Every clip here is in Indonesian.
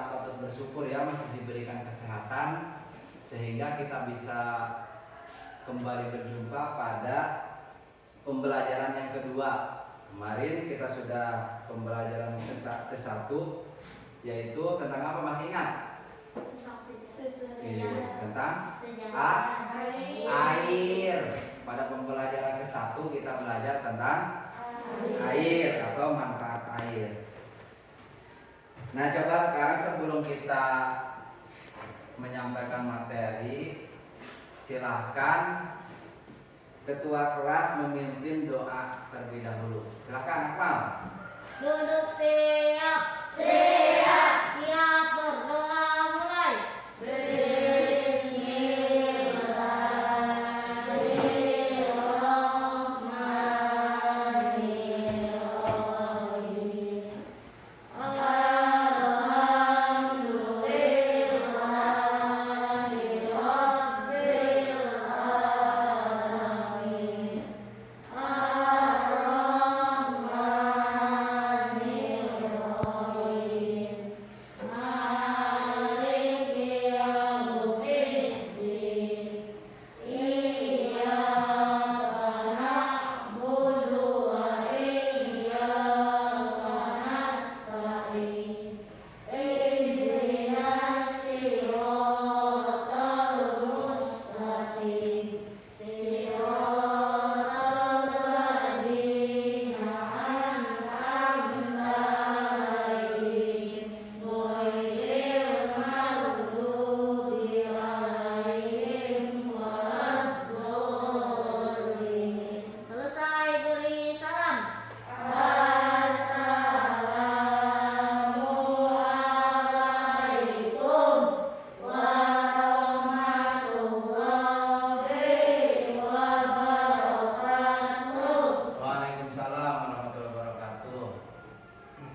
kita patut bersyukur ya, masih diberikan kesehatan sehingga kita bisa kembali berjumpa pada pembelajaran yang kedua. Kemarin kita sudah pembelajaran ke-1 yaitu tentang apa, masih ingat? Tentang air. Pada pembelajaran ke-1 kita belajar tentang air atau manfaat air. Nah, coba sekarang sebelum kita menyampaikan materi, silahkan ketua kelas memimpin doa terlebih dahulu. Silahkan Akmal. Duduk siap. Siap. Siap berdoa mulai.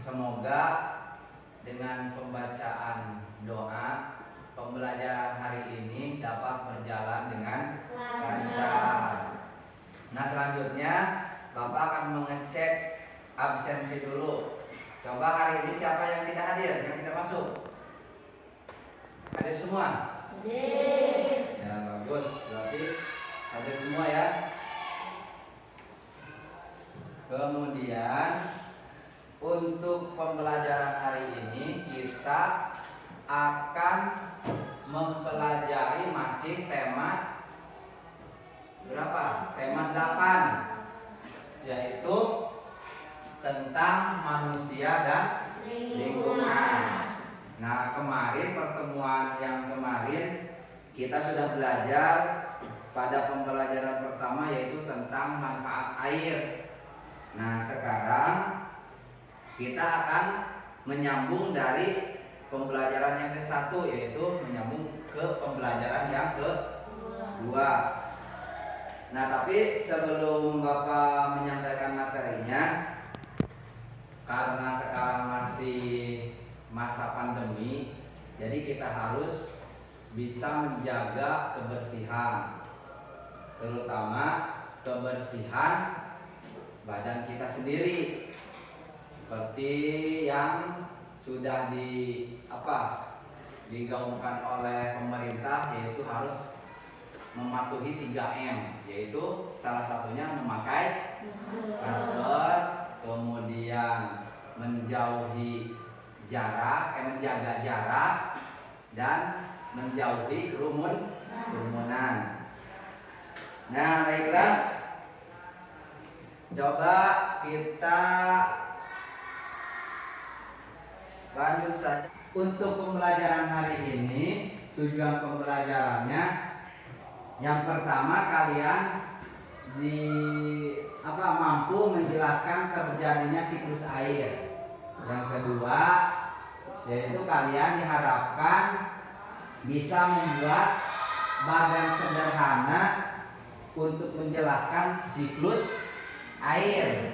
Semoga dengan pembacaan doa pembelajaran hari ini dapat berjalan dengan lancar. Nah, selanjutnya Bapak akan mengecek absensi dulu. Coba hari ini siapa yang tidak hadir, yang tidak masuk? Hadir semua? Hadir. Ya, bagus. Berarti hadir semua ya. Kemudian untuk pembelajaran hari ini kita akan mempelajari masih tema berapa? Tema 8, yaitu tentang manusia dan lingkungan. Nah, kemarin pertemuan yang kemarin kita sudah belajar pada pembelajaran pertama yaitu tentang manfaat air. Nah, sekarang kita akan menyambung dari pembelajaran yang ke-1 yaitu menyambung ke pembelajaran yang ke-2. Nah, tapi sebelum Bapak menyampaikan materinya, karena sekarang masih masa pandemi, jadi kita harus bisa menjaga kebersihan, terutama kebersihan badan kita sendiri. Seperti yang sudah digaungkan oleh pemerintah, yaitu harus mematuhi 3M, yaitu salah satunya memakai masker, kemudian menjauhi jarak, menjaga jarak, dan menjauhi kerumunan. Nah, baiklah, coba kita lanjut saja. Untuk pembelajaran hari ini, tujuan pembelajarannya yang pertama, kalian mampu menjelaskan terjadinya siklus air. Yang kedua, yaitu kalian diharapkan bisa membuat bagan sederhana untuk menjelaskan siklus air.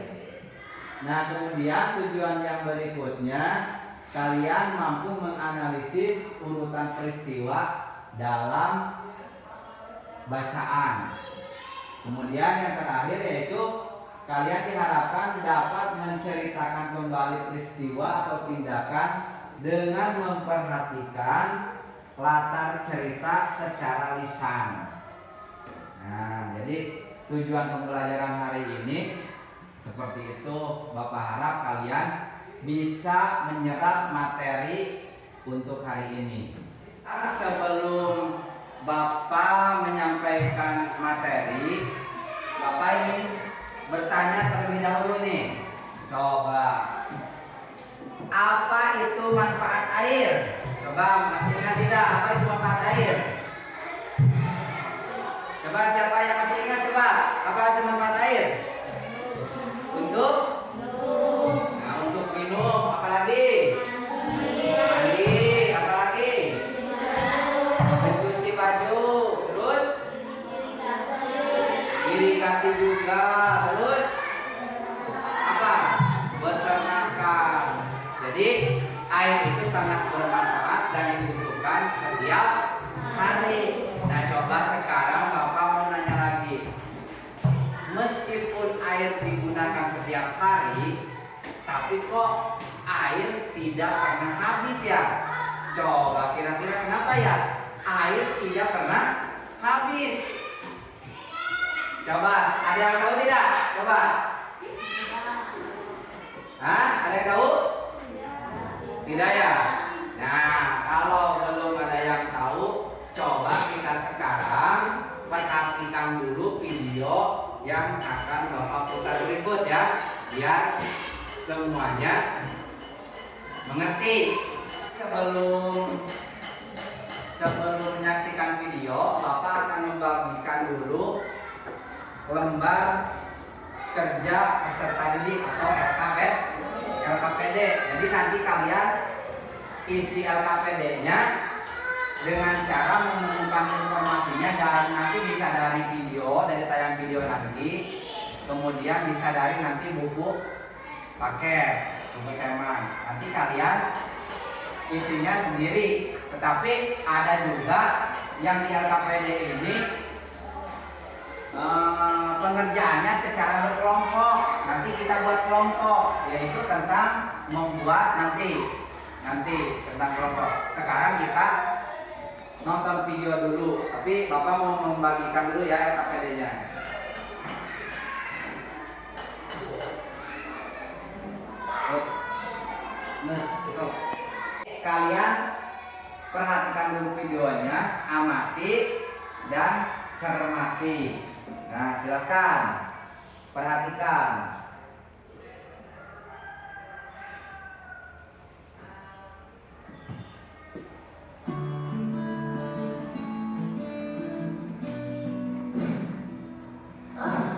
Nah, kemudian tujuan yang berikutnya, kalian mampu menganalisis urutan peristiwa dalam bacaan. Kemudian yang terakhir yaitu kalian diharapkan dapat menceritakan kembali peristiwa atau tindakan dengan memperhatikan latar cerita secara lisan. Nah, jadi tujuan pembelajaran hari ini seperti itu. Bapak harap kalian bisa menyerap materi untuk hari ini. Sebelum Bapak menyampaikan materi, Bapak ingin bertanya terlebih dahulu nih. Coba, apa itu manfaat air? Coba masih ingat tidak? Apa itu manfaat air? Coba siapa yang masih ingat? Coba, apa itu manfaat air? Untuk minum, apalagi? Mandi, apalagi? Mencuci baju, terus? Irigasi juga, terus? Apa? Peternakan. Jadi air itu sangat bermanfaat dan dibutuhkan setiap hari. Nah, coba sekarang Bapak mau nanya lagi. Meskipun air digunakan setiap hari, tapi kok air tidak pernah habis ya? Coba kira-kira kenapa ya air tidak pernah habis? Coba, ada yang tahu tidak? Coba. Hah? Ada yang tahu? Tidak ya? Nah, kalau belum ada yang tahu, coba kita sekarang perhatikan dulu video yang akan Bapak putar berikut ya, biar semuanya mengerti. Sebelum menyaksikan video, Bapak akan membagikan dulu lembar kerja peserta didik atau LKPD. Jadi nanti kalian isi LKPD-nya dengan cara menemukan informasinya, dan nanti bisa dari tayang video nanti, kemudian bisa dari nanti buku paket, buku teman. Nanti kalian isinya sendiri. Tetapi ada juga yang di LKPD ini pengerjaannya secara berkelompok. Nanti kita buat kelompok, yaitu tentang membuat nanti tentang kelompok. Sekarang kita nonton video dulu, tapi Bapak mau membagikan dulu ya LKPD-nya. Kalian perhatikan dulu videonya, amati dan cermati. Nah, silakan perhatikan.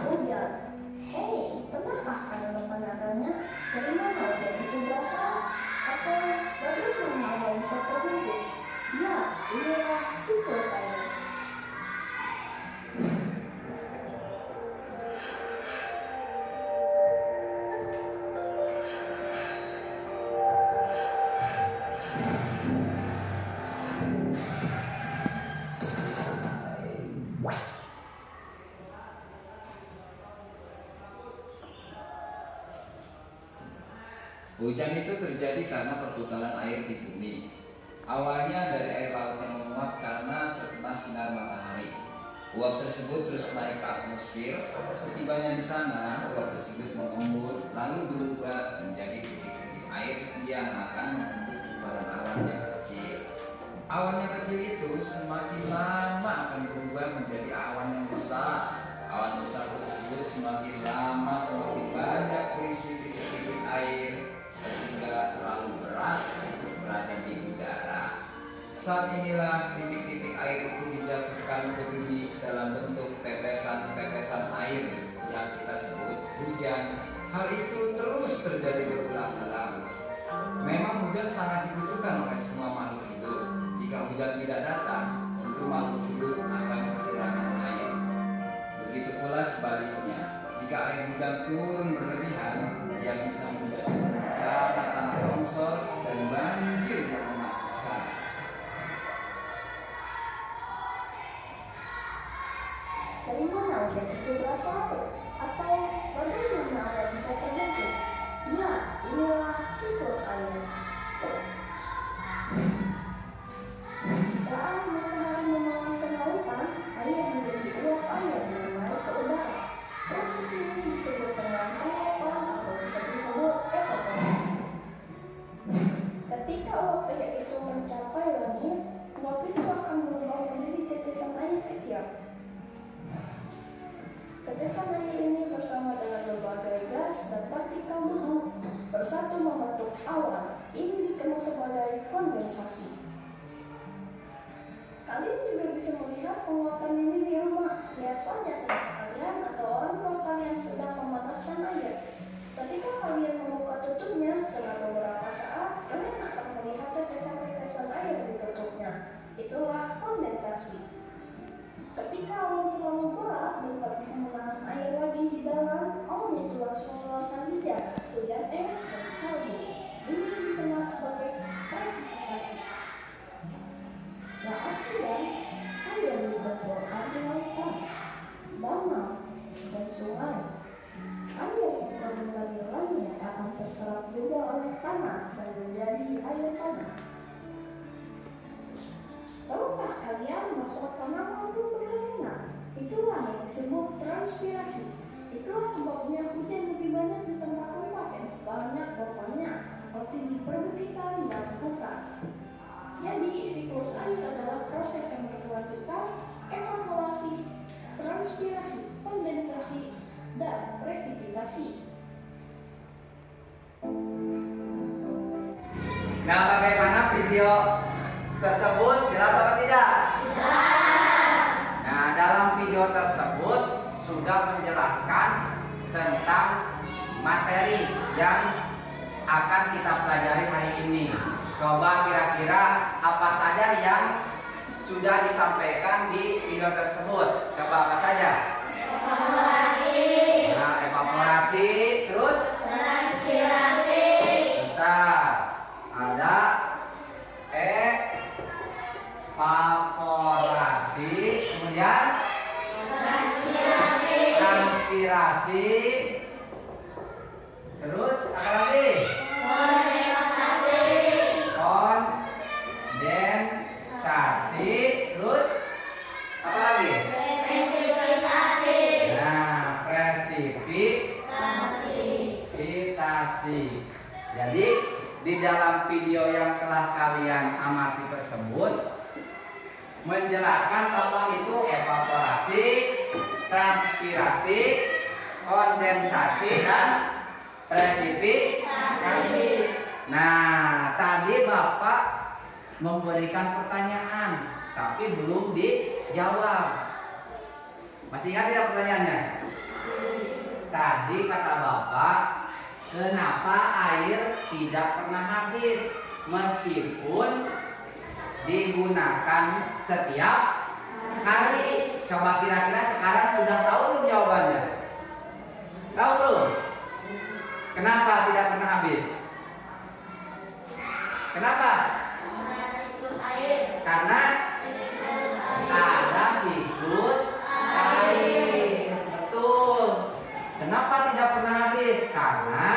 Hujan. Hei, pernahkah kalian bertanya-tanya dari mana hujan itu berasal? Atau bagaimana air bisa terbentuk? Ya, inilah siklus air. Hujan itu terjadi karena perputaran air di bumi. Awalnya dari air laut yang menguap karena terkena sinar matahari. Uap tersebut terus naik ke atmosfer. Setibanya di sana, uap tersebut mengembur lalu berubah menjadi titik-titik air yang akan membentuk gumpalan awan yang kecil. Awan yang kecil itu semakin lama akan berubah menjadi awan yang besar. Awan besar tersebut semakin lama semakin banyak berisi titik-titik air, sehingga terlalu berat untuk berada di udara. Saat inilah titik-titik air itu dijatuhkan ke bumi dalam bentuk tetesan-tetesan air yang kita sebut hujan. Hal itu terus terjadi berulang-ulang. Memang hujan sangat dibutuhkan oleh semua makhluk hidup. Jika hujan tidak datang, tentu makhluk hidup akan kekurangan air. Begitu pula sebaliknya, jika air hujan turun berlebihan, ia bisa menjadi bencana tanah longsor dan banjir yang mematikan. Dari mana hujan itu berasal? Atau bagaimana air bisa terbentuk? Ya, inilah siklus air. mencapai langit, uap itu akan berubah menjadi tetesan air kecil. Tetesan air ini bersama dengan berbagai gas dan partikel debu bersatu membentuk awan. Ini dikenal sebagai kondensasi. Kalian juga bisa melihat penguapan ini di rumah. Lihat saja teman kalian atau orang tua kalian sedang memanaskan air. Ketika kalian membuka tutupnya, setelah beberapa saat, kalian akan melihat tetesan-tetesan air di tutupnya. Itulah kondensasi. Ketika awan terlalu berat dan tak bisa menahan air lagi di dalam, awan itu langsung mengeluarkan hujan es, dan salju. Ini dikenal sebagai presipitasi. Saat hujan, air dikumpulkan di lautan, danau, dan sungai. Air yang terbuka di langit akan terserap juga oleh tanah dan menjadi air tanah. Tahukah kalian bahwa tanah mampu berenang? Itulah yang disebut transpirasi. Itulah sebabnya hujan lebih banyak di tempat-tempat yang banyak pohonnya, seperti di perbukitan dan hutan. Jadi, siklus air adalah proses yang berkelanjutan, evaporasi, transpirasi, kondensasi, dan presipitasi. Nah, bagaimana video tersebut, jelas apa tidak? Jelas. Nah, dalam video tersebut sudah menjelaskan tentang materi yang akan kita pelajari hari ini. Coba kira-kira apa saja yang sudah disampaikan di video tersebut? Coba apa saja? Evaporasi. Nah, evaporasi, terus Transpirasi. bentar. Ada evaporasi, kemudian transpirasi, terus apa lagi? Kondensasi, terus apa lagi? Presipitasi. Nah, presipitasi. Jadi di dalam video yang telah kalian amati tersebut menjelaskan apa itu evaporasi, transpirasi, kondensasi, dan presipitasi. Nah, tadi Bapak memberikan pertanyaan, tapi belum dijawab. Masih ingat tidak pertanyaannya? Tadi kata Bapak, kenapa air tidak pernah habis meskipun digunakan setiap hari? Coba kira-kira sekarang sudah tahu belum jawabannya? Tahu belum? Kenapa tidak pernah habis? Kenapa? Karena ada siklus air. Betul. Kenapa tidak pernah habis? Karena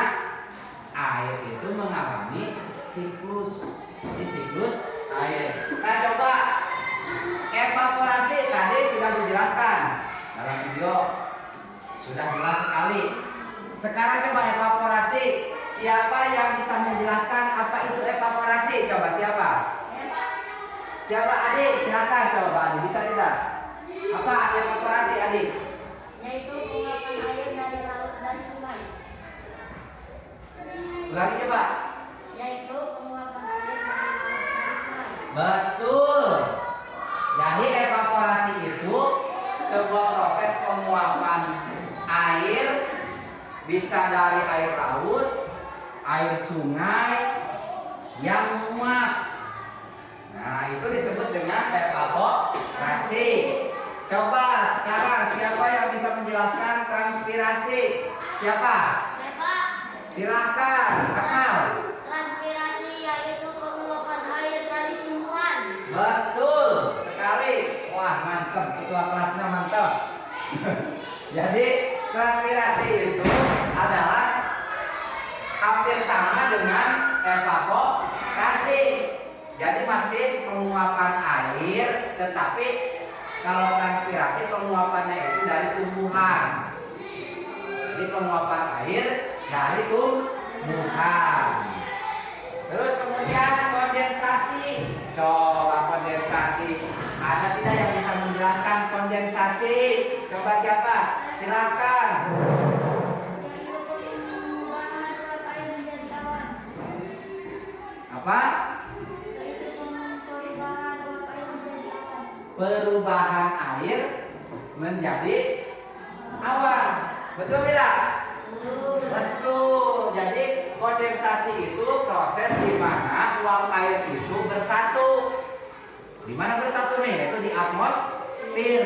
air itu mengalami siklus. Jadi siklus air. Nah, coba evaporasi tadi sudah dijelaskan dalam video, sudah jelas sekali. Sekarang coba evaporasi. Siapa yang bisa menjelaskan apa itu evaporasi? Coba siapa? Siapa? Adik, silakan coba Adik. Bisa tidak? Apa evaporasi Adik? Yaitu penguapan air dari laut dan sungai. Ulangi coba. Yaitu penguapan air dari laut dan sungai. Betul. Jadi evaporasi itu sebuah proses penguapan air, bisa dari air laut, air sungai yang menguap. Nah, itu disebut dengan evaporasi. Coba sekarang siapa yang bisa menjelaskan transpirasi? Siapa? Silakan, Akmal. Transpirasi yaitu penguapan air dari tumbuhan. Betul sekali. Wah, mantap. Ketua kelasnya mantap. Jadi transpirasi itu adalah hampir sama dengan evaporasi. Jadi masih penguapan air, tetapi kalau transpirasi penguapannya itu dari tumbuhan. Jadi penguapan air dari tumbuhan. Terus kemudian kondensasi. Coba kondensasi. Ada tidak yang bisa menjelaskan kondensasi? Coba siapa? Silakan. Apa? Perubahan air menjadi awan. Betul tidak? Betul. Jadi kondensasi itu proses di mana uap air itu bersatu. Di mana bersatunya? Yaitu di atmosfer.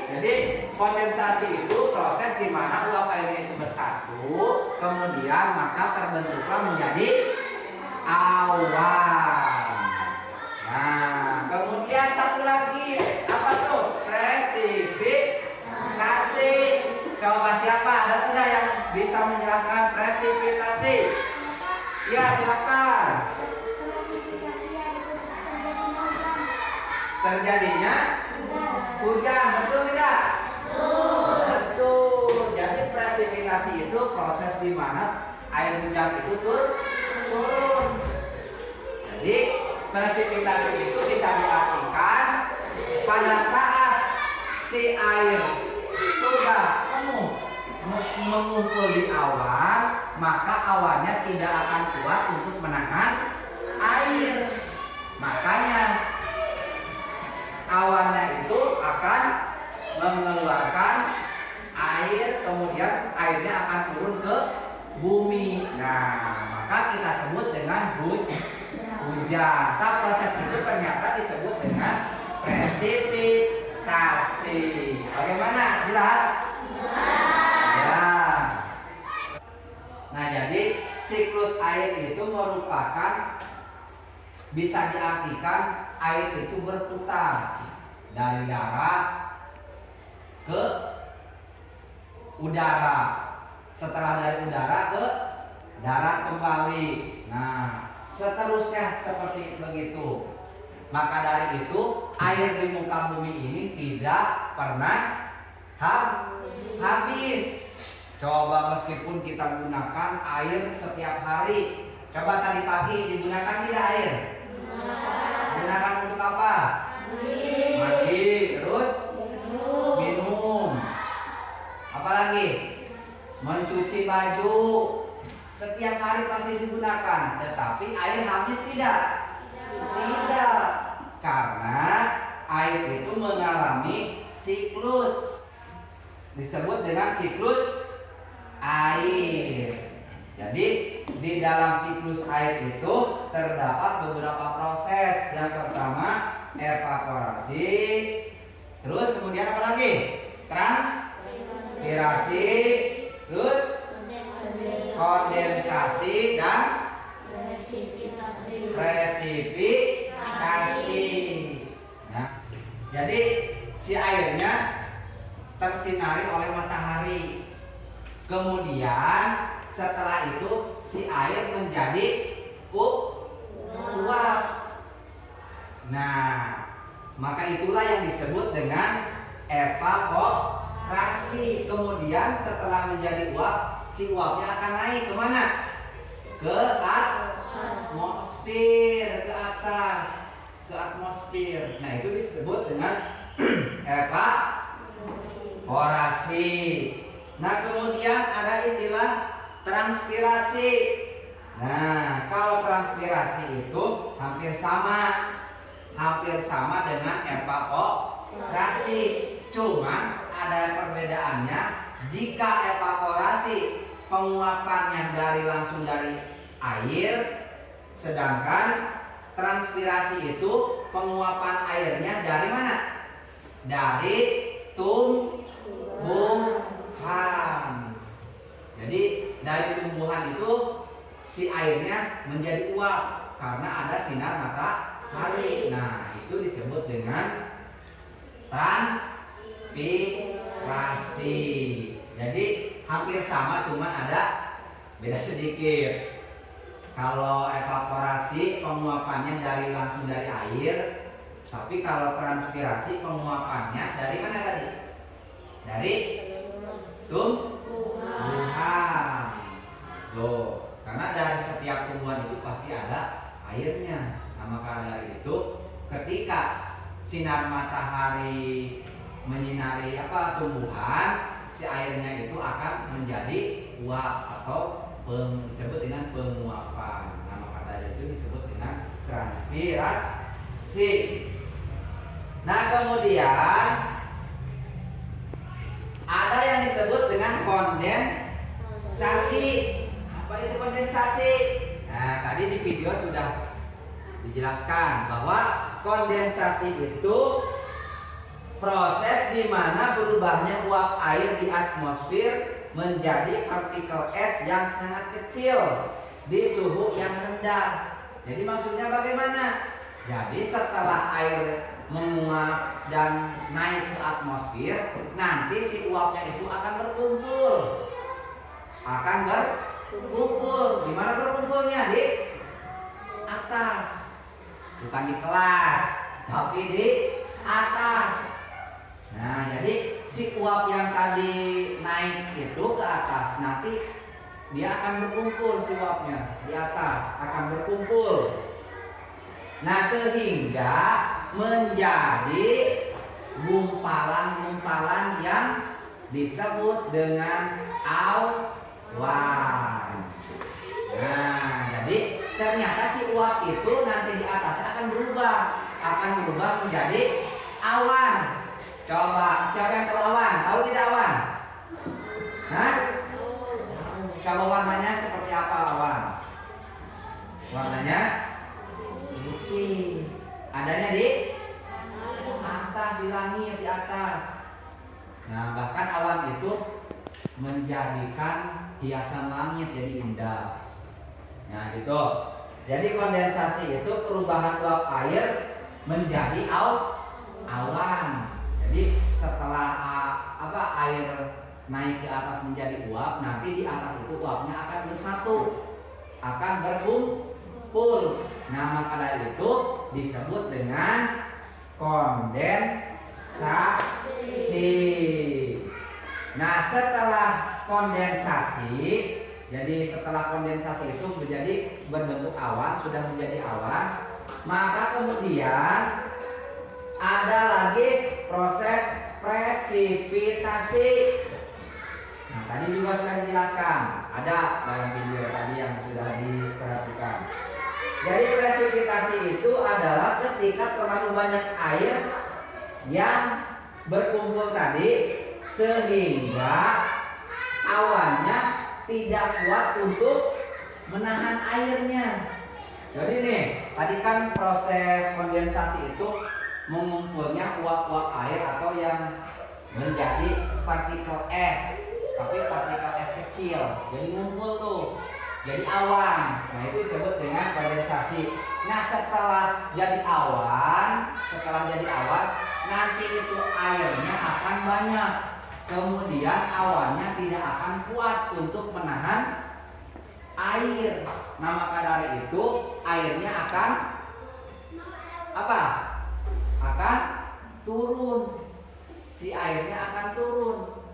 Jadi kondensasi itu proses di mana uap airnya itu bersatu, kemudian maka terbentuklah menjadi awan. Nah, kemudian satu lagi apa tuh? Presipitasi. Coba siapa? Ada tidak yang bisa menjelaskan presipitasi? Ya, silakan. Terjadinya hujan, betul tidak? Betul. Jadi presipitasi itu proses di mana air hujan itu turun. Jadi presipitasi itu bisa diartikan pada saat si air sudah penuh mengumpul di awan, maka awannya tidak akan kuat untuk menahan air. Makanya awannya itu akan mengeluarkan air, kemudian airnya akan turun ke bumi. Nah, maka kita sebut dengan hujan. Nah, proses itu ternyata disebut dengan presipitasi. Bagaimana? Jelas? Ya. Nah, jadi siklus air itu merupakan, bisa diartikan air itu berputar dari darat ke udara, setelah dari udara ke darat kembali. Nah, seterusnya seperti begitu. Maka dari itu air di muka bumi ini tidak pernah habis. Coba meskipun kita gunakan air setiap hari, coba tadi pagi digunakan tidak air? Gunakan untuk apa? Mandi, terus minum. Apalagi? Mencuci baju. Setiap hari pasti digunakan. Tetapi air habis tidak? Tidak. Karena air itu mengalami siklus. Disebut dengan siklus air. Jadi di dalam siklus air itu terdapat beberapa proses. Yang pertama evaporasi, terus kemudian apa lagi? Transpirasi, terus kondensasi dan presipitasi. Nah, jadi si airnya tersinari oleh matahari. Kemudian setelah itu si air menjadi uap. Nah, maka itulah yang disebut dengan evaporasi. Kemudian setelah menjadi uap, si uapnya akan naik kemana? Ke atmosfer, ke atas, ke atmosfer. Nah, itu disebut dengan evaporasi. Nah, kemudian ada istilah transpirasi. Nah, kalau transpirasi itu hampir sama dengan evaporasi. Cuma ada perbedaannya. Jika evaporasi penguapannya langsung dari air, sedangkan transpirasi itu penguapan airnya dari mana? Dari tumbuhan. Jadi dari tumbuhan itu si airnya menjadi uap karena ada sinar matahari. Nah, itu disebut dengan transpirasi. Jadi hampir sama, cuman ada beda sedikit. Kalau evaporasi penguapannya langsung dari air, tapi kalau transpirasi penguapannya dari mana tadi? Dari tumbuhan. Karena dari setiap tumbuhan itu pasti ada airnya. Nah, maka dari itu ketika sinar matahari menyinari tumbuhan, si airnya itu akan menjadi uap atau disebut dengan penguapan. Nah, maka dari itu disebut dengan transpirasi. Nah, kemudian ada yang disebut dengan kondensasi. Apa itu kondensasi? Nah, tadi di video sudah dijelaskan bahwa kondensasi itu proses di mana berubahnya uap air di atmosfer menjadi partikel es yang sangat kecil di suhu yang rendah. Jadi maksudnya bagaimana? Jadi setelah air menguap dan naik ke atmosfer, nanti si uapnya itu akan berkumpul. Di mana berkumpulnya? Di atas. Bukan di kelas, tapi di atas. Nah, jadi si uap yang tadi naik itu ke atas, nanti dia akan berkumpul, si uapnya di atas akan berkumpul. Nah, sehingga menjadi gumpalan-gumpalan yang disebut dengan awan. Nah, jadi ternyata si uap itu nanti di atasnya akan berubah menjadi awan. Coba, siapa yang tahu awan? Tahu tidak awan? Hah? Kalau warnanya seperti apa awan? Warnanya putih. Adanya di atas, di langit, di atas. Nah, bahkan awan itu menjadikan hiasan langit jadi indah. Nah, gitu. Jadi kondensasi itu perubahan uap air menjadi awan. Jadi setelah air naik ke atas menjadi uap, nanti di atas itu uapnya akan bersatu, akan berkumpul. Nah, maka dari itu disebut dengan kondensasi. Nah, setelah kondensasi, jadi setelah kondensasi itu berbentuk awan, sudah menjadi awan, maka kemudian ada lagi proses presipitasi. Nah, tadi juga sudah dijelaskan, ada dalam video tadi yang sudah diperhatikan. Jadi presipitasi itu adalah ketika terlalu banyak air yang berkumpul tadi sehingga awannya tidak kuat untuk menahan airnya. Jadi nih, tadi kan proses kondensasi itu mengumpulnya uap-uap air atau yang menjadi partikel es, tapi partikel es kecil. Jadi ngumpul tuh, jadi awan. Nah, itu disebut dengan kondensasi. Nah, setelah jadi awan, nanti itu airnya akan banyak. Kemudian awannya tidak akan kuat untuk menahan air. Nah, maka dari itu airnya akan akan turun. Si airnya akan turun.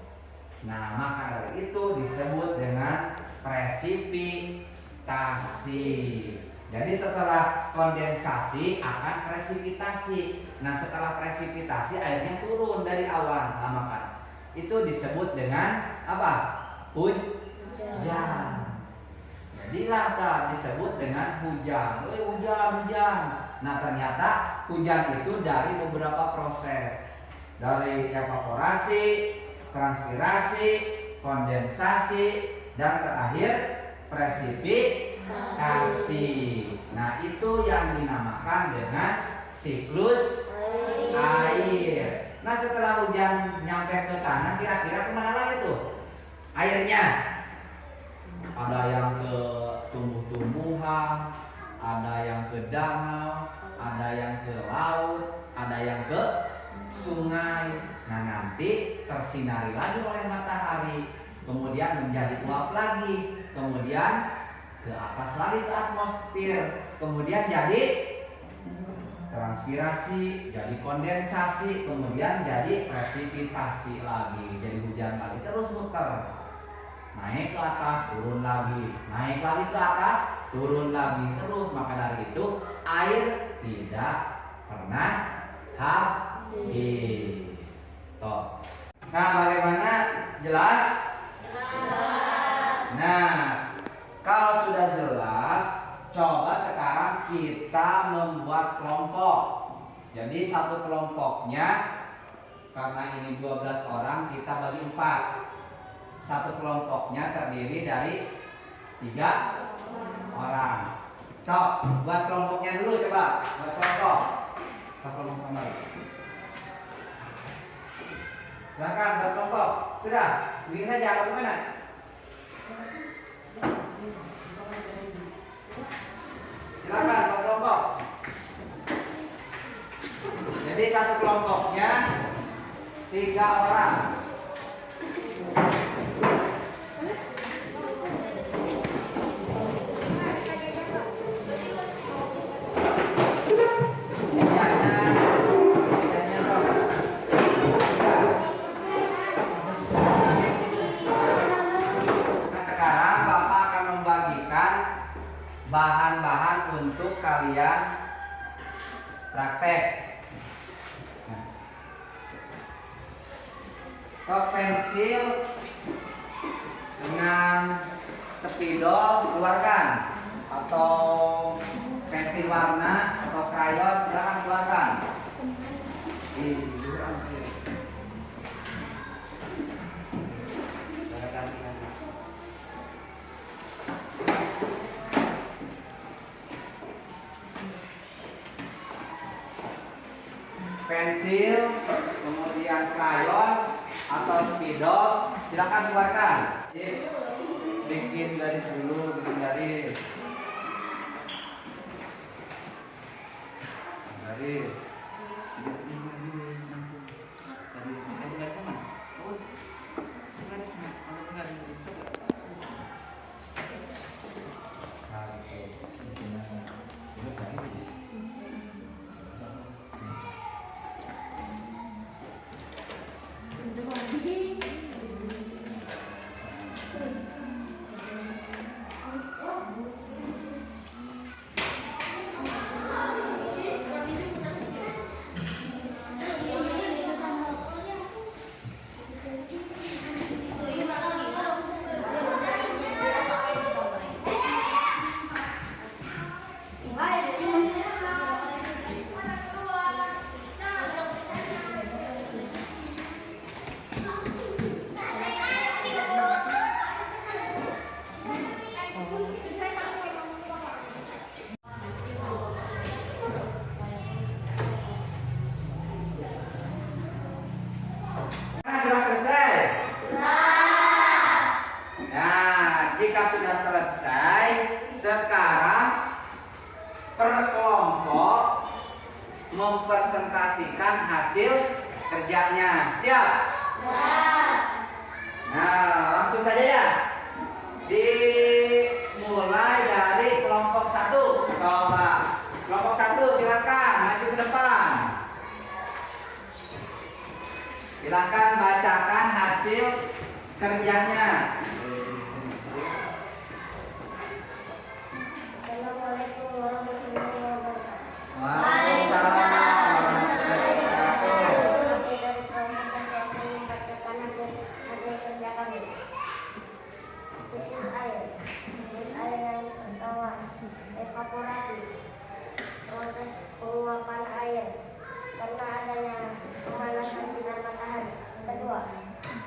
Nah, maka dari itu disebut dengan presipitasi. Jadi setelah kondensasi akan presipitasi. Nah, setelah presipitasi airnya turun dari awan. Nah, maka itu disebut dengan hujan. Jadilah disebut dengan hujan. Hujan. Nah, ternyata hujan itu dari beberapa proses. Dari evaporasi, transpirasi, kondensasi, dan terakhir presipitasi. Nah, itu yang dinamakan dengan siklus air. Nah, setelah hujan nyampe ke tanah, kira-kira kemana lagi tuh airnya? Ada yang ke tumbuh-tumbuhan, ada yang ke danau, ada yang ke laut, ada yang ke sungai. Nah, nanti tersinari lagi oleh matahari, kemudian menjadi uap lagi, kemudian ke atas lagi ke atmosfer, kemudian jadi transpirasi, jadi kondensasi, kemudian jadi presipitasi lagi, jadi hujan lagi, terus muter. Naik ke atas, turun lagi, naik lagi ke atas, turun lagi terus, maka dari itu air tidak pernah habis. Toh. Nah, bagaimana? Jelas? Nah, kalau sudah jelas, coba sekarang kita membuat kelompok. Jadi satu kelompoknya, karena ini 12 orang, kita bagi 4. Satu kelompoknya terdiri dari 3 orang. Cok, buat kelompoknya dulu coba. Buat kelompok. Buat kelompok kembali. Silakan buat kelompok. Sudah, begini saja bagaimana? Silakan buat kelompok. Jadi satu kelompoknya 3 orang. Bahan-bahan untuk kalian praktek. Pensil dengan spidol keluarkan, atau pensil warna atau krayon silahkan keluarkan. Pensil, kemudian krayon atau spidol, silakan keluarkan. Bikin garis dulu, bikin garis. Garis. Jika sudah selesai, sekarang per kelompok mempresentasikan hasil kerjanya. Siap? Nah, langsung saja ya. Dimulai dari kelompok 1. Coba. Kelompok 1 silakan maju ke depan. Silakan bacakan hasil kerjanya. Assalamualaikum warahmatullahi wabarakatuh. Waalaikumsalam warahmatullahi wabarakatuh. Hasil kerja kami. Siklus air. Siklus air yang pertama, evaporasi. Proses penguapan air karena adanya pemanasan sinar matahari. Kedua,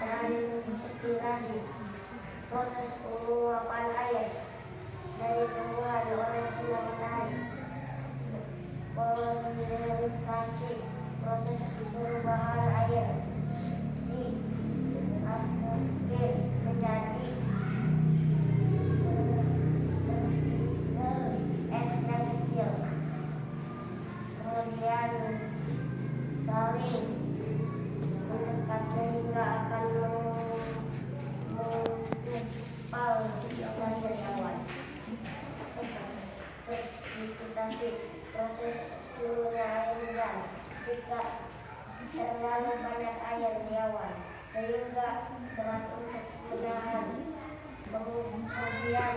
transpirasi. Proses penguapan air dari tumbuhan oleh sinar matahari. Kondensasi, proses perubahan air di atmosfer menjadi es yang kecil. Kemudian saling mendekat sehingga akan menggumpal lahir awan. Presipitasi, proses turunnya air hujan jika terlalu banyak air di awan sehingga berat untuk menahan. Kemudian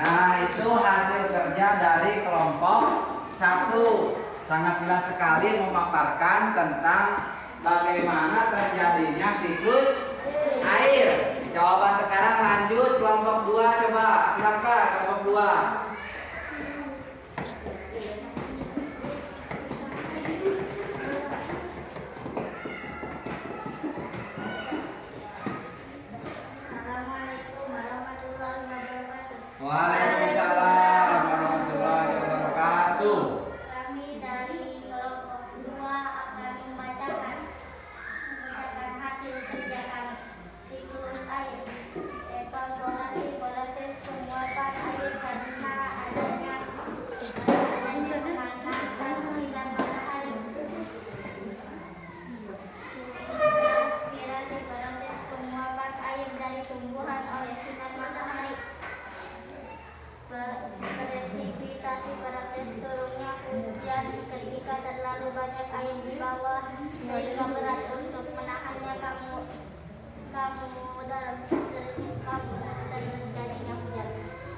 Nah, itu hasil kerja dari kelompok 1. Sangat jelas sekali memaparkan tentang bagaimana terjadinya siklus air. Coba sekarang lanjut kelompok 2, coba silakan kelompok 2. Assalamualaikum warahmatullahi wabarakatuh. Waalaikumsalam warahmatullahi wabarakatuh. Kami dari kelompok 2 akan membacakan hasil kerja kami. Siklus air, evaluasi proses penguapan air karena adanya pemanasan sinar matahari. Inspirasi proses penguapan air dari tumbuhan oleh sinar matahari. Presipitasi proses turunnya hujan ketika terlalu banyak air di bawah sehingga berat untuk menahannya kamu dalam terjadinya hujan.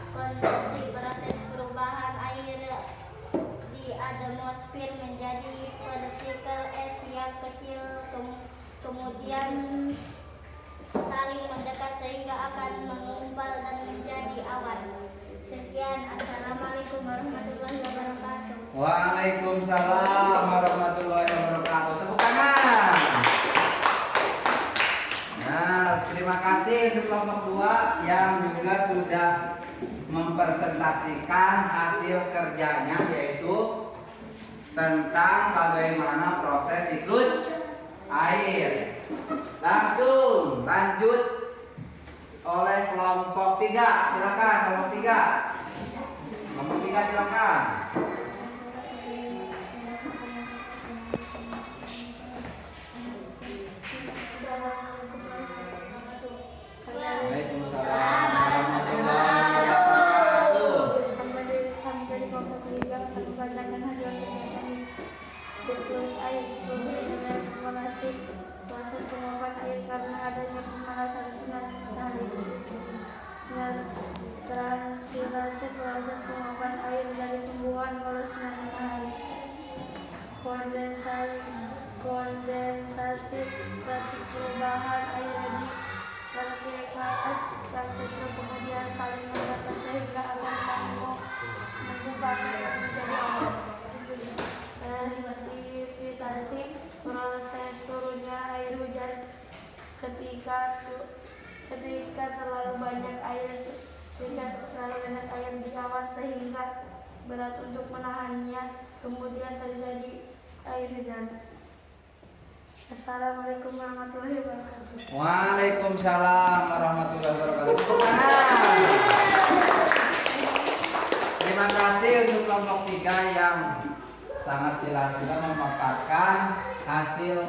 Konveksi proses perubahan air di atmosfer menjadi partikel es yang kecil kemudian saling mendekat sehingga akan mengumpal dan menjadi awan. Sekian, assalamualaikum warahmatullahi wabarakatuh. Waalaikumsalam warahmatullahi wabarakatuh. Tepuk tangan. Nah, terima kasih untuk kelompok 2 yang juga sudah mempresentasikan hasil kerjanya, yaitu tentang bagaimana proses siklus air. Langsung lanjut oleh kelompok 3. Silakan kelompok 3. Kelompok 3 silakan. Waalaikumsalam warahmatullahi wabarakatuh. Kami dari kelompok 3 akan membacakan hasil kerja kami. Siklus air, siklus air dengan evaluasi proses penguapan air karena adanya pemanasan sinar matahari. Transpirasi proses penguapan air dari tumbuhan oleh sinar matahari. Kondensasi proses perubahan air di partikel es yang kecil kemudian saling mendekat sehingga akan mengumpulkan dan menjadi awan. Presipitasi proses turunnya air hujan ketika terlalu banyak air di awan sehingga berat untuk menahannya kemudian terjadi air hujan. Assalamualaikum warahmatullahi wabarakatuh. Waalaikumsalam warahmatullahi wabarakatuh. Tepuk tangan. Terima kasih untuk kelompok 3 yang sangat jelas juga memaparkan hasil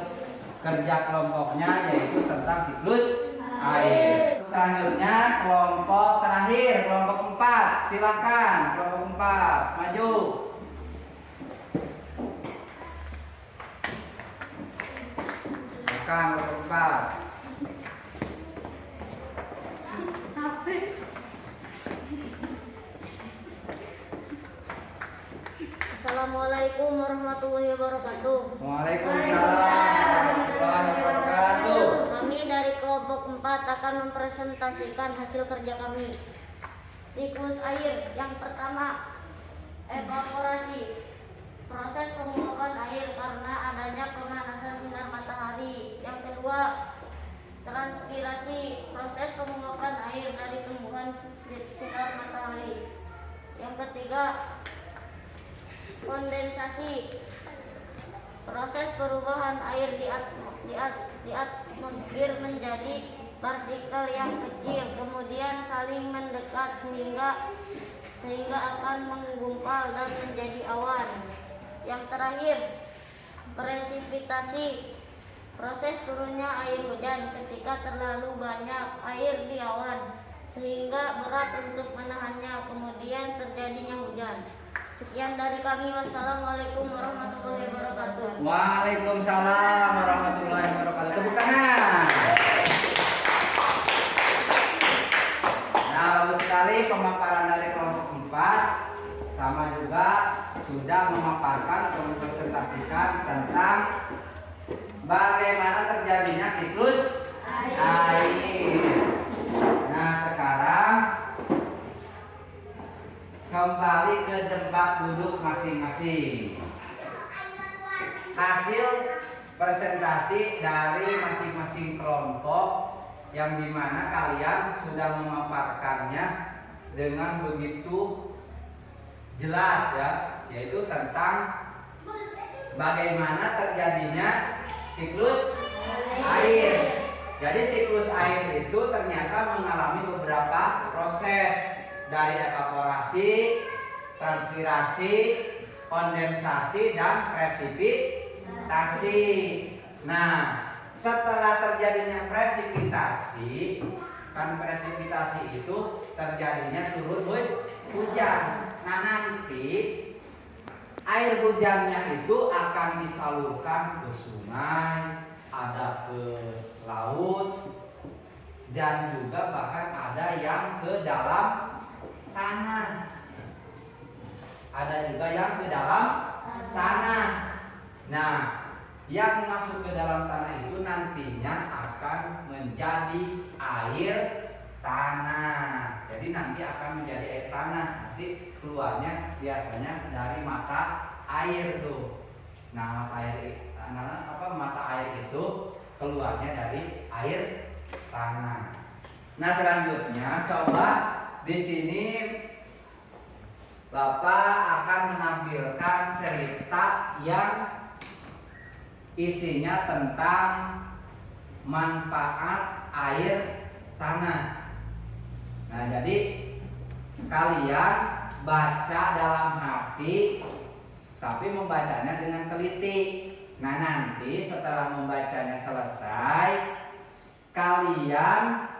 kerja kelompoknya, yaitu tentang siklus air. Selanjutnya kelompok terakhir, kelompok 4. Silakan kelompok 4 maju. Silakan kelompok 4. Assalamualaikum warahmatullahi wabarakatuh. Waalaikumsalam warahmatullahi wabarakatuh. Kami dari kelompok 4 akan mempresentasikan hasil kerja kami. Siklus air, yang pertama evaporasi, proses penguapan air karena adanya pemanasan sinar matahari. Yang kedua transpirasi, proses penguapan air dari tumbuhan sinar matahari. Yang ketiga kondensasi, proses perubahan air di atmosfer menjadi partikel yang kecil kemudian saling mendekat sehingga akan menggumpal dan menjadi awan. Yang terakhir presipitasi, proses turunnya air hujan ketika terlalu banyak air di awan sehingga berat untuk menahannya kemudian terjadinya hujan. Sekian dari kami. Wassalamualaikum warahmatullahi wabarakatuh. Waalaikumsalam warahmatullahi wabarakatuh. Tepuk tangan. Nah, bagus sekali pemaparan dari kelompok presentasikan tentang bagaimana terjadinya siklus air. Nah, sekarang kembali ke tempat duduk masing-masing. Hasil presentasi dari masing-masing kelompok yang dimana kalian sudah memaparkannya dengan begitu jelas ya, yaitu tentang bagaimana terjadinya siklus air. Jadi siklus air itu ternyata mengalami beberapa proses, dari evaporasi, transpirasi, kondensasi, dan presipitasi. Nah, setelah terjadinya presipitasi, kan presipitasi itu terjadinya turun hujan. Nah, nanti air hujannya itu akan disalurkan ke sungai, ada ke laut, dan juga bahkan ada yang ke dalam tanah. Ada juga yang ke dalam tanah. Nah, yang masuk ke dalam tanah itu nantinya akan menjadi air tanah. Jadi nanti akan menjadi air tanah. Nanti keluarnya biasanya dari mata air tuh. Nah, mata air itu keluarnya dari air tanah. Nah, selanjutnya coba di sini Bapak akan menampilkan cerita yang isinya tentang manfaat air tanah. Nah, jadi kalian baca dalam hati, tapi membacanya dengan teliti. Nah, nanti setelah membacanya selesai, kalian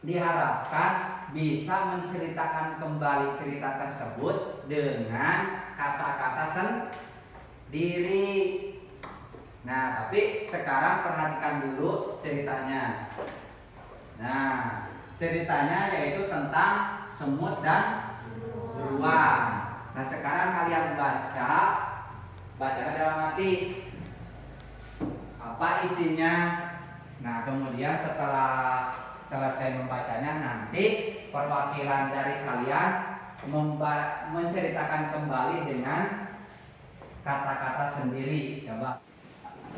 diharapkan bisa menceritakan kembali cerita tersebut dengan kata-kata sendiri. Nah, tapi sekarang perhatikan dulu ceritanya. Nah, ceritanya yaitu tentang semut dan beruang. Nah, sekarang kalian bacanya dalam hati. Apa isinya? Nah, kemudian setelah selesai membacanya, nanti perwakilan dari kalian menceritakan kembali dengan kata-kata sendiri. Coba.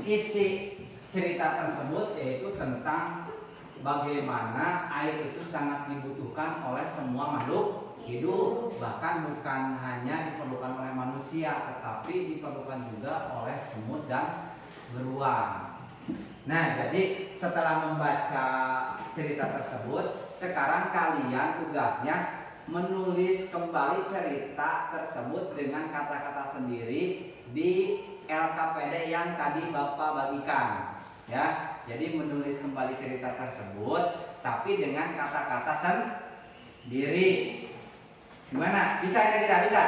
Isi cerita tersebut yaitu tentang bagaimana air itu sangat dibutuhkan oleh semua makhluk hidup, bahkan bukan hanya diperlukan oleh manusia, tetapi diperlukan juga oleh semut dan beruang. Nah, jadi setelah membaca cerita tersebut, sekarang kalian tugasnya menulis kembali cerita tersebut dengan kata-kata sendiri di LKPD yang tadi Bapak bagikan. Ya, jadi menulis kembali cerita tersebut, tapi dengan kata-kata sendiri. Gimana? Bisa ya, tidak bisa?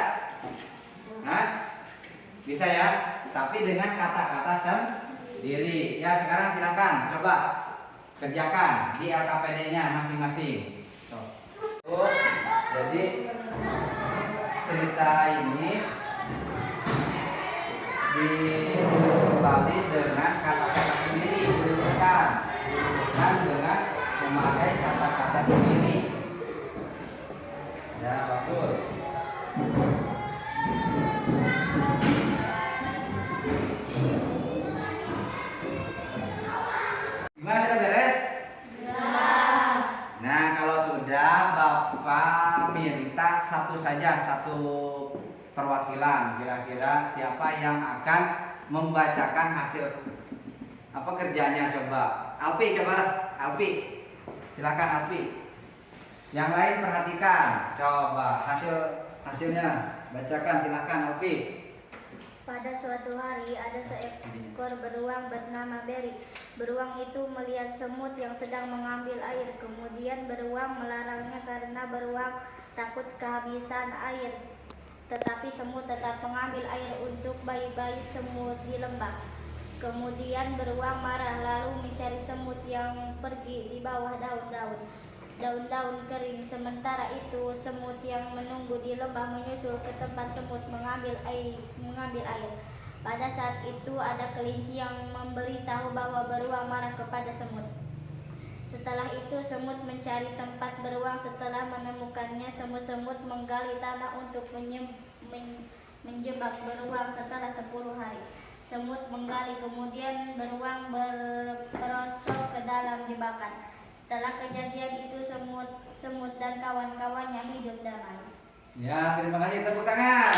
Nah, bisa ya, tapi dengan kata-kata sendiri. Ya, sekarang silakan coba kerjakan di LKPD-nya masing-masing. Jadi cerita ini ditulis kembali dengan kata-kata sendiri, bukan dengan memakai kata-kata sendiri. Ya, bagus. Gimana, sudah beres? Sudah. Nah, kalau sudah, Bapak minta satu perwakilan. Kira-kira siapa yang akan membacakan hasil kerjanya? Coba Alfi, silakan Alfi. Yang lain perhatikan, coba hasilnya bacakan, silakan Alfi. Pada suatu hari ada seekor beruang bernama Beri. Beruang itu melihat semut yang sedang mengambil air. Kemudian beruang melarangnya karena beruang takut kehabisan air. Tetapi semut tetap mengambil air untuk bayi-bayi semut di lembah. Kemudian beruang marah lalu mencari semut yang pergi di bawah daun-daun kering. Sementara itu semut yang menunggu di lembah menyusul ke tempat semut mengambil air. Pada saat itu ada kelinci yang memberitahu bahwa beruang marah kepada semut. Setelah itu semut mencari tempat beruang. Setelah menemukannya, semut-semut menggali tanah untuk menjebak beruang. Setelah 10 hari semut menggali, kemudian beruang berosok ke dalam jebakan. Setelah kejadian itu semut dan kawan-kawannya hidup damai. Ya, terima kasih, tepuk tangan.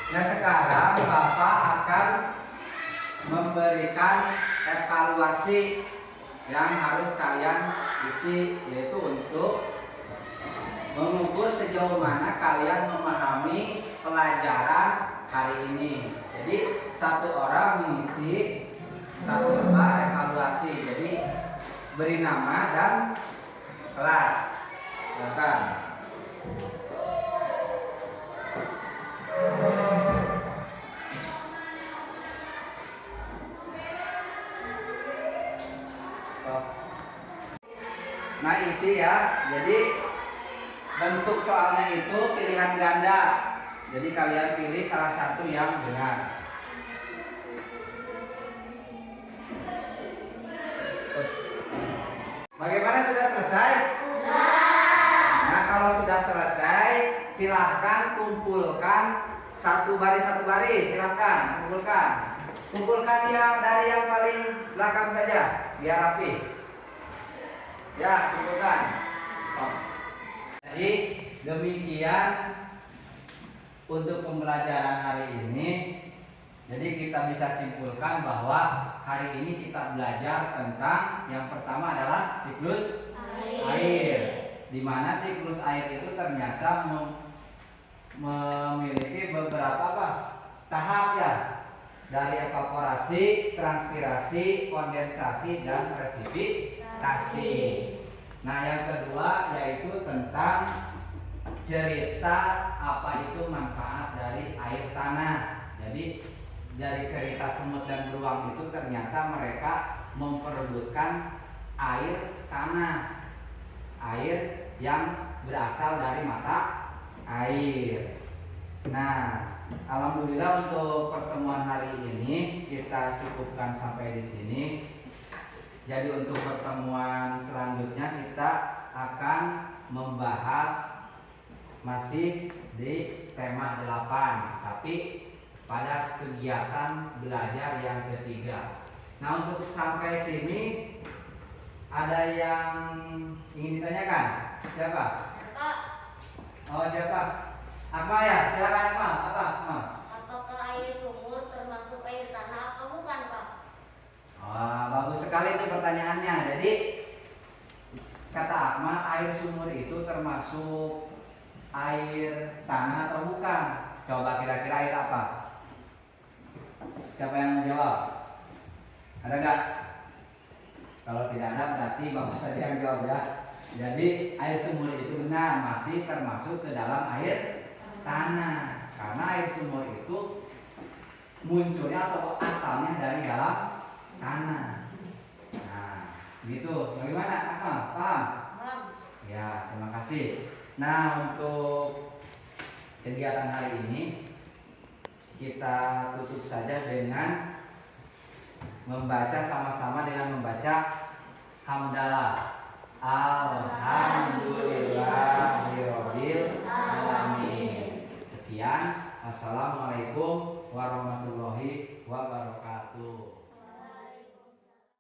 Nah, sekarang Bapak akan memberikan evaluasi yang harus kalian isi, yaitu untuk mengukur sejauh mana kalian memahami pelajaran hari ini. Jadi satu orang mengisi satu lembar evaluasi. Jadi beri nama dan kelas. Silakan. Nah, isi ya. Jadi bentuk soalnya itu pilihan ganda. Jadi kalian pilih salah satu yang benar. Bagaimana, sudah selesai? Nah, kalau sudah selesai, silahkan kumpulkan satu baris. Silahkan kumpulkan. Kumpulkan yang dari yang paling belakang saja, biar rapi. Ya, kumpulkan. Stop. Jadi demikian untuk pembelajaran hari ini. Jadi kita bisa simpulkan bahwa hari ini kita belajar tentang yang pertama adalah siklus air. Di mana siklus air itu ternyata memiliki beberapa tahap ya. Dari evaporasi, transpirasi, kondensasi, dan presipitasi. Nah, yang kedua yaitu tentang cerita apa itu manfaat dari air tanah. Jadi dari cerita semut dan beruang itu ternyata mereka memperebutkan air tanah, air yang berasal dari mata air. Nah, alhamdulillah untuk pertemuan hari ini kita cukupkan sampai di sini. Jadi untuk pertemuan selanjutnya kita akan membahas masih di tema 8, tapi pada kegiatan belajar yang ketiga. Nah, untuk sampai sini ada yang ingin ditanyakan? Siapa? Oh, siapa? Akmal ya? Silakan Akmal. Apa Akmal? Apakah air sumur termasuk air tanah atau bukan, Pak? Oh, bagus sekali itu pertanyaannya. Jadi kata Akmal, air sumur itu termasuk air tanah atau bukan? Coba kira-kira air apa? Siapa yang menjawab? Ada nggak? Kalau tidak ada berarti bapak saja yang jawab ya. Jadi air sumur itu benar masih termasuk ke dalam air tanah, karena air sumur itu munculnya atau asalnya dari dalam tanah. Nah, gitu. Bagaimana, Akmal? Paham? Paham. Ya, terima kasih. Nah, untuk kegiatan hari ini kita tutup saja dengan membaca sama-sama dengan membaca hamdalah. Alhamdulillahirabbil alamin. Sekian. Assalamualaikum warahmatullahi wabarakatuh.